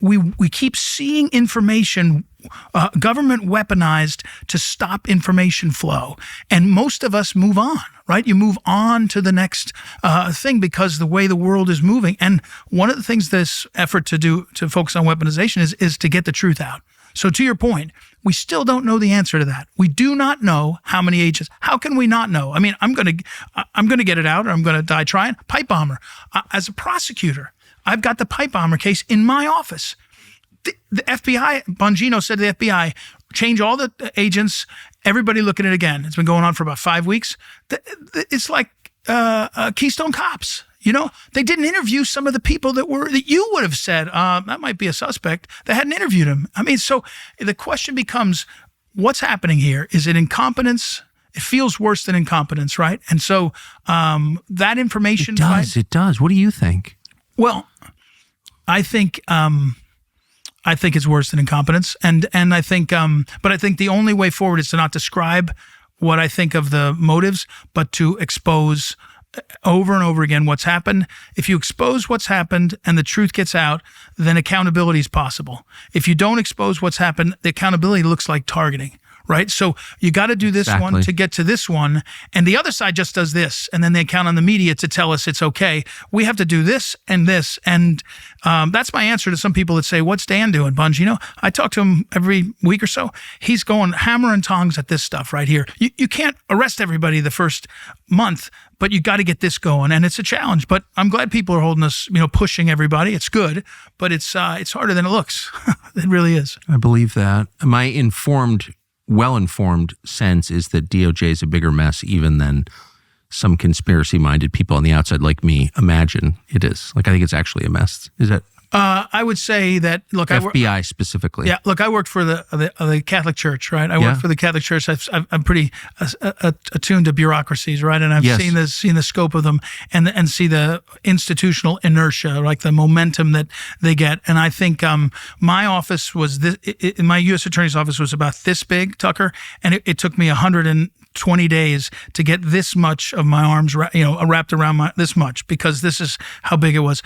we keep seeing information, government weaponized to stop information flow. And most of us move on, right? You move on to the next thing because the way the world is moving. And one of the things this effort to focus on weaponization is to get the truth out. So to your point, we still don't know the answer to that. We do not know how many agents. How can we not know? I mean, I'm going to get it out, or I'm going to die trying. Pipe bomber. As a prosecutor, I've got the pipe bomber case in my office. The FBI, Bongino said to the FBI, change all the agents, everybody look at it again. It's been going on for about 5 weeks. It's like Keystone Cops. You know, they didn't interview some of the people that you would have said, that might be a suspect. They hadn't interviewed him. I mean, so the question becomes, what's happening here? Is it incompetence? It feels worse than incompetence, right? And so that information... It does. What do you think? Well, I think it's worse than incompetence, and I think, but I think the only way forward is to not describe what I think of the motives, but to expose over and over again what's happened. If you expose what's happened and the truth gets out, then accountability is possible. If you don't expose what's happened, the accountability looks like targeting. Right? So you got to do this one to get to this one. And the other side just does this. And then they count on the media to tell us it's okay. We have to do this and this. And that's my answer to some people that say, what's Dan doing, Bongino? I talk to him every week or so. He's going hammer and tongs at this stuff right here. You can't arrest everybody the first month, but you got to get this going. And it's a challenge. But I'm glad people are holding us, pushing everybody. It's good, but it's harder than it looks. It really is. I believe that. My well-informed sense is that DOJ is a bigger mess even than some conspiracy-minded people on the outside like me imagine it is. Like, I think it's actually a mess. Is that? I would say that, look, FBI specifically. Yeah, look, I worked for the Catholic Church, right? I worked for the Catholic Church. I'm pretty attuned to bureaucracies, right? And I've seen the scope of them and see the institutional inertia, like the momentum that they get. And I think my office was my U.S. Attorney's office was about this big, Tucker, and it took me 120 days to get this much of my arms, wrapped around this much, because this is how big it was.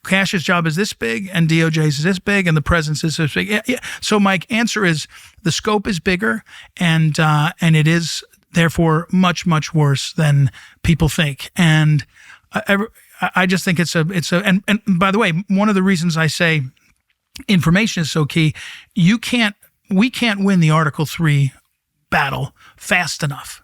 Cash's job is this big, and DOJ's is this big, and the president's is this big. Yeah. So my answer is the scope is bigger, and it is therefore much, much worse than people think. And I just think and by the way, one of the reasons I say information is so key, we can't win the Article 3 battle fast enough.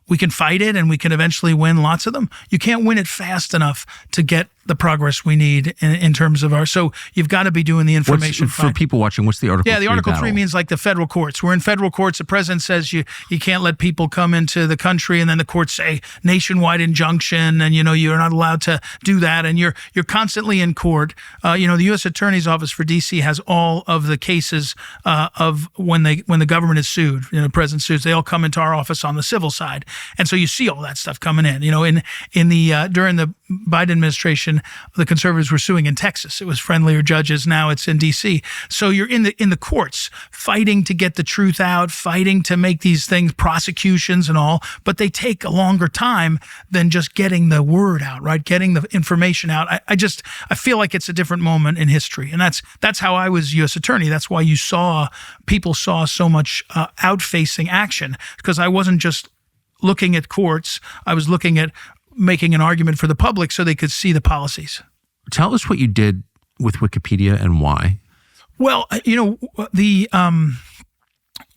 We can fight it and we can eventually win lots of them. You can't win it fast enough to get the progress we need in terms of so you've got to be doing the information. For people watching, what's the Article 3 Yeah, the Article battle? 3 means like the federal courts. We're in federal courts. The president says you can't let people come into the country, and then the courts say nationwide injunction, and you're not allowed to do that, and you're constantly in court. The U.S. Attorney's Office for D.C. has all of the cases of when the government is sued. The president sues. They all come into our office on the civil side, and so you see all that stuff coming in. In the during the Biden administration, the conservatives were suing in Texas. It was friendlier judges. Now it's in D.C. So you're in the courts fighting to get the truth out, fighting to make these things prosecutions and all, but they take a longer time than just getting the word out, right? Getting the information out. I feel like it's a different moment in history, and that's how I was U.S. attorney. That's why people saw so much out-facing action, because I wasn't just looking at courts. I was looking at making an argument for the public so they could see the policies. Tell us what you did with Wikipedia and why. Well,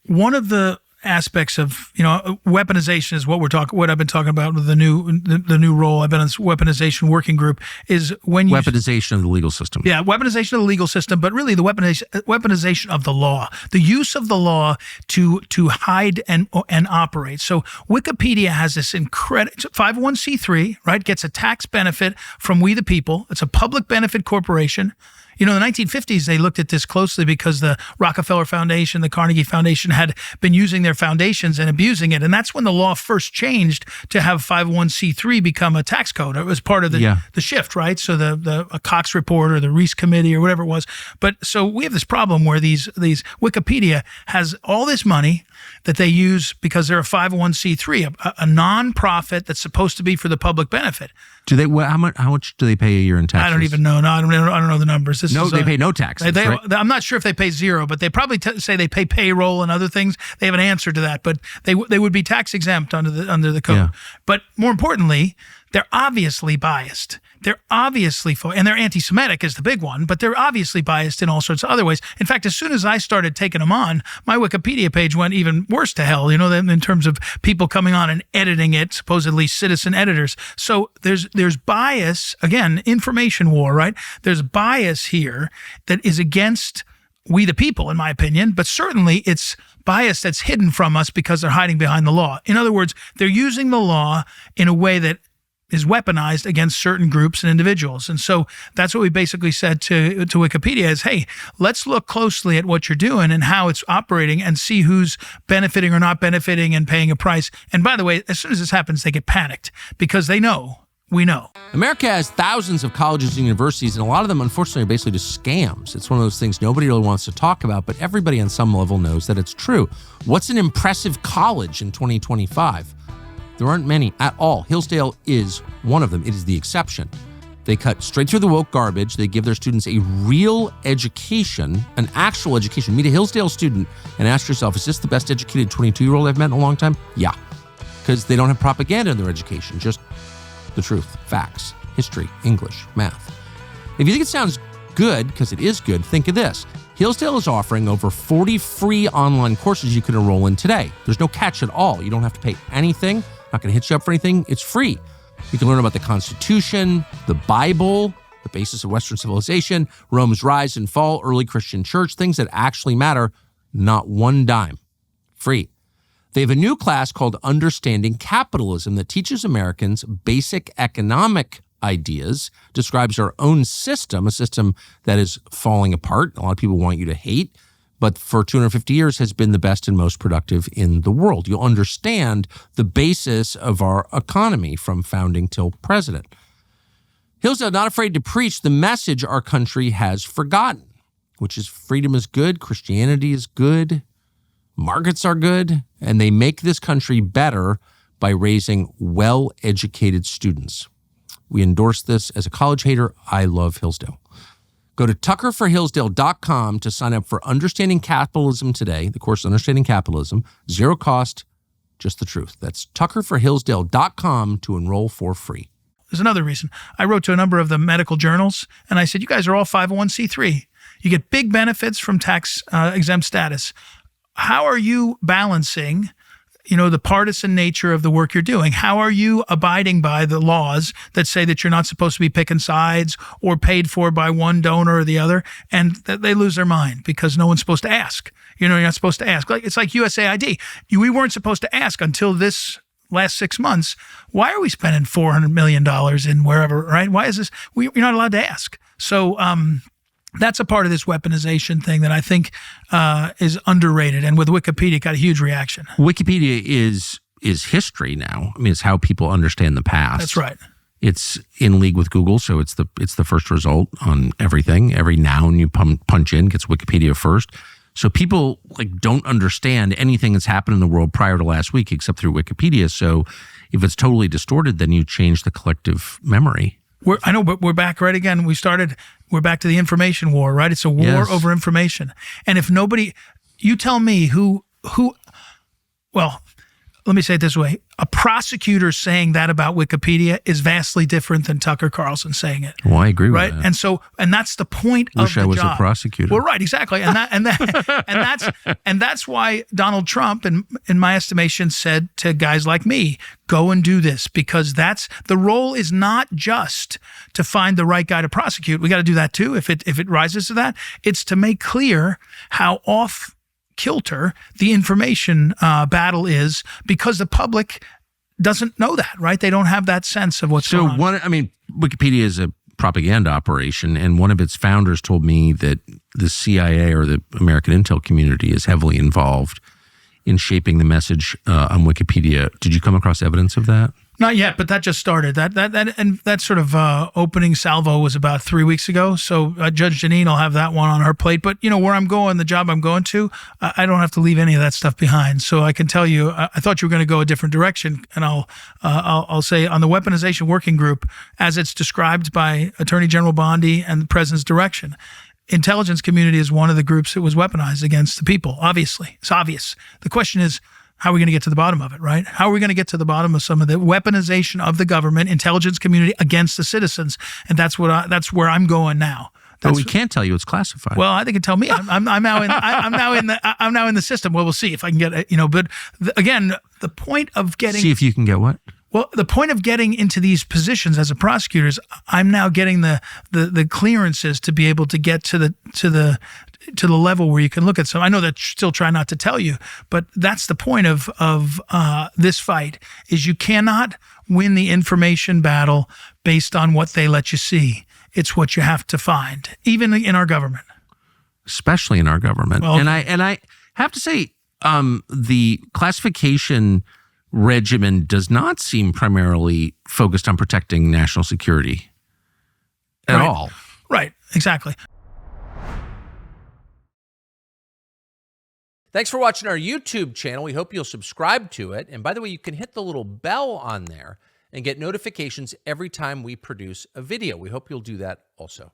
one of the aspects of weaponization is what I've been talking about with the new role. I've been on this weaponization working group. Is when you weaponization of the legal system. Yeah, weaponization of the legal system, but really the weaponization of the law, the use of the law to hide and operate. So Wikipedia has this incredible 501c3, right? Gets a tax benefit from we the people. It's a public benefit corporation. In the 1950s, they looked at this closely because the Rockefeller Foundation, the Carnegie Foundation had been using their foundations and abusing it. And that's when the law first changed to have 501c3 become a tax code. It was part of the shift, right? So the Cox report or the Reese committee or whatever it was. But so we have this problem where these Wikipedia has all this money that they use because they're a 501c3, a nonprofit that's supposed to be for the public benefit. Do they? How much do they pay a year in taxes? I don't even know. No, I don't know the numbers. They pay no taxes. Right? I'm not sure if they pay zero, but they probably say they pay payroll and other things. They have an answer to that, but they would be tax exempt under the code. Yeah. But more importantly, they're obviously biased. They're obviously, and they're anti-Semitic is the big one, but they're obviously biased in all sorts of other ways. In fact, as soon as I started taking them on, my Wikipedia page went even worse to hell, in terms of people coming on and editing it, supposedly citizen editors. So there's bias, again, information war, right? There's bias here that is against we the people, in my opinion, but certainly it's bias that's hidden from us because they're hiding behind the law. In other words, they're using the law in a way that is weaponized against certain groups and individuals. And so that's what we basically said to Wikipedia is, hey, let's look closely at what you're doing and how it's operating and see who's benefiting or not benefiting and paying a price. And by the way, as soon as this happens, they get panicked because they know, we know. America has thousands of colleges and universities, and a lot of them, unfortunately, are basically just scams. It's one of those things nobody really wants to talk about, but everybody on some level knows that it's true. What's an impressive college in 2025? There aren't many at all. Hillsdale is one of them. It is the exception. They cut straight through the woke garbage. They give their students a real education, an actual education. Meet a Hillsdale student and ask yourself, is this the best educated 22-year-old I've met in a long time? Yeah, because they don't have propaganda in their education, just the truth, facts, history, English, math. If you think it sounds good, because it is good, think of this. Hillsdale is offering over 40 free online courses you can enroll in today. There's no catch at all. You don't have to pay anything. Not going to hit you up for anything. It's free. You can learn about the Constitution, the Bible, the basis of Western civilization, Rome's rise and fall, early Christian church, things that actually matter, not one dime. Free. They have a new class called Understanding Capitalism that teaches Americans basic economic ideas, describes our own system, a system that is falling apart. A lot of people want you to hate, but for 250 years has been the best and most productive in the world. You'll understand the basis of our economy from founding till president. Hillsdale not afraid to preach the message our country has forgotten, which is freedom is good, Christianity is good, markets are good, and they make this country better by raising well-educated students. We endorse this. As a college hater, I love Hillsdale. Go to tuckerforhillsdale.com to sign up for Understanding Capitalism today, the course Understanding Capitalism, zero cost, just the truth. That's tuckerforhillsdale.com to enroll for free. There's another reason. I wrote to a number of the medical journals, and I said, you guys are all 501c3. You get big benefits from tax exempt status. How are you balancing the partisan nature of the work you're doing? How are you abiding by the laws that say that you're not supposed to be picking sides or paid for by one donor or the other? And they lose their mind because no one's supposed to ask. You're not supposed to ask. It's like USAID. We weren't supposed to ask until this last 6 months. Why are we spending $400 million in wherever, right? Why is this? You're not allowed to ask. So, that's a part of this weaponization thing that I think is underrated. And with Wikipedia, it got a huge reaction. Wikipedia is history now. I mean, it's how people understand the past. That's right. It's in league with Google, so it's the first result on everything. Every noun you punch in gets Wikipedia first. So people don't understand anything that's happened in the world prior to last week except through Wikipedia. So if it's totally distorted, then you change the collective memory. I know, but we're back right again. We're back to the information war, right? It's a war over information. And if nobody, you tell me well, let me say it this way. A prosecutor saying that about Wikipedia is vastly different than Tucker Carlson saying it. Well, I agree with that. Right? And that's the point of the job. Wish I was a prosecutor. Well, right, exactly. And that's why Donald Trump, in my estimation, said to guys like me, go and do this, because the role is not just to find the right guy to prosecute. We got to do that too. If it rises to that, it's to make clear how off kilter the information battle is, because the public doesn't know that, right? They don't have that sense of what's going on. Wikipedia is a propaganda operation, and one of its founders told me that the CIA, or the American intel community, is heavily involved in shaping the message on Wikipedia. Did you come across evidence of that? Not yet, but that just started. That sort of opening salvo was about 3 weeks ago. So Judge Janine will have that one on her plate. But where I'm going, the job I'm going to, I don't have to leave any of that stuff behind. So I can tell you, I thought you were going to go a different direction, and I'll say on the weaponization working group, as it's described by Attorney General Bondi and the President's direction. Intelligence community is one of the groups that was weaponized against the people. Obviously, it's obvious. The question is, how are we going to get to the bottom of it, right? How are we going to get to the bottom of some of the weaponization of the government, intelligence community against the citizens? And that's where I'm going now. But we can't tell you it's classified. Well, they can tell me. I'm now in the system. Well, we'll see if I can get it. But again, the point of getting see if you can get what. Well, the point of getting into these positions as a prosecutor is I'm now getting the clearances to be able to get to the level where you can look at some. I know that still try not to tell you, but that's the point of this fight is you cannot win the information battle based on what they let you see. It's what you have to find, even in our government. Especially in our government. Well, and I have to say, the classification regimen does not seem primarily focused on protecting national security at all. Right, exactly. Thanks for watching our YouTube channel. We hope you'll subscribe to it. And by the way, you can hit the little bell on there and get notifications every time we produce a video. We hope you'll do that also.